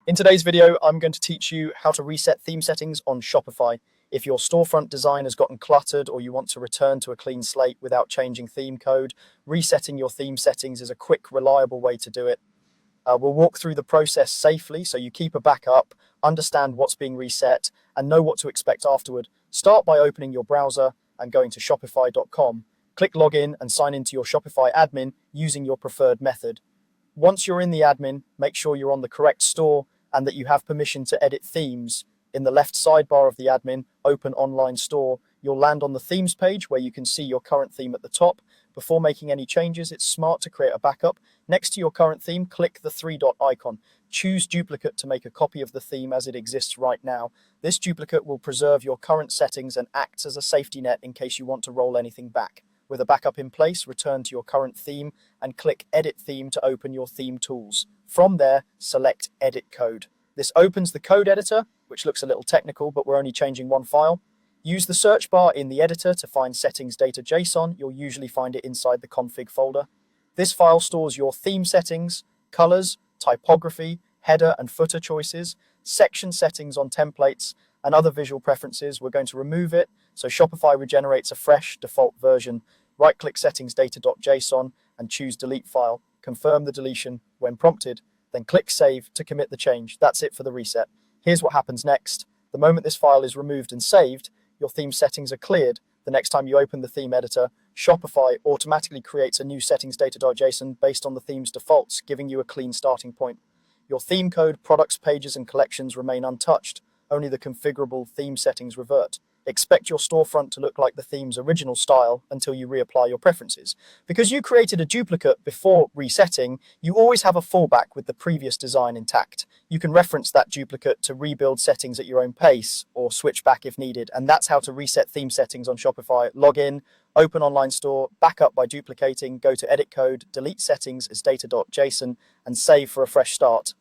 In today's video, I'm going to teach you how to reset theme settings on Shopify. If your storefront design has gotten cluttered or you want to return to a clean slate without changing theme code, resetting your theme settings is a quick, reliable way to do it. We'll walk through the process safely so you keep a backup, understand what's being reset, and know what to expect afterward. Start by opening your browser and going to shopify.com. Click Login and sign into your Shopify admin using your preferred method. Once you're in the admin, make sure you're on the correct store and that you have permission to edit themes. In the left sidebar of the admin, open Online Store. You'll land on the Themes page where you can see your current theme at the top. Before making any changes, it's smart to create a backup. Next to your current theme, click the three-dot icon. Choose Duplicate to make a copy of the theme as it exists right now. This duplicate will preserve your current settings and acts as a safety net in case you want to roll anything back. With a backup in place, return to your current theme and click Edit Theme to open your theme tools. From there, select Edit Code. This opens the code editor, which looks a little technical, but we're only changing one file. Use the search bar in the editor to find settings data.json. You'll usually find it inside the config folder. This file stores your theme settings, colors, typography, header and footer choices, section settings on templates, and other visual preferences. We're going to remove it, so Shopify regenerates a fresh default version. Right-click settings data.json and choose Delete File. Confirm the deletion when prompted, then click Save to commit the change. That's it for the reset. Here's what happens next. The moment this file is removed and saved, your theme settings are cleared. The next time you open the theme editor, Shopify automatically creates a new settings data.json based on the theme's defaults, giving you a clean starting point. Your theme code, products, pages, and collections remain untouched. Only the configurable theme settings revert. Expect your storefront to look like the theme's original style until you reapply your preferences. Because you created a duplicate before resetting, you always have a fallback with the previous design intact. You can reference that duplicate to rebuild settings at your own pace or switch back if needed. And that's how to reset theme settings on Shopify. Log in, open Online Store, back up by duplicating, go to Edit Code, delete settings as data.json, and save for a fresh start.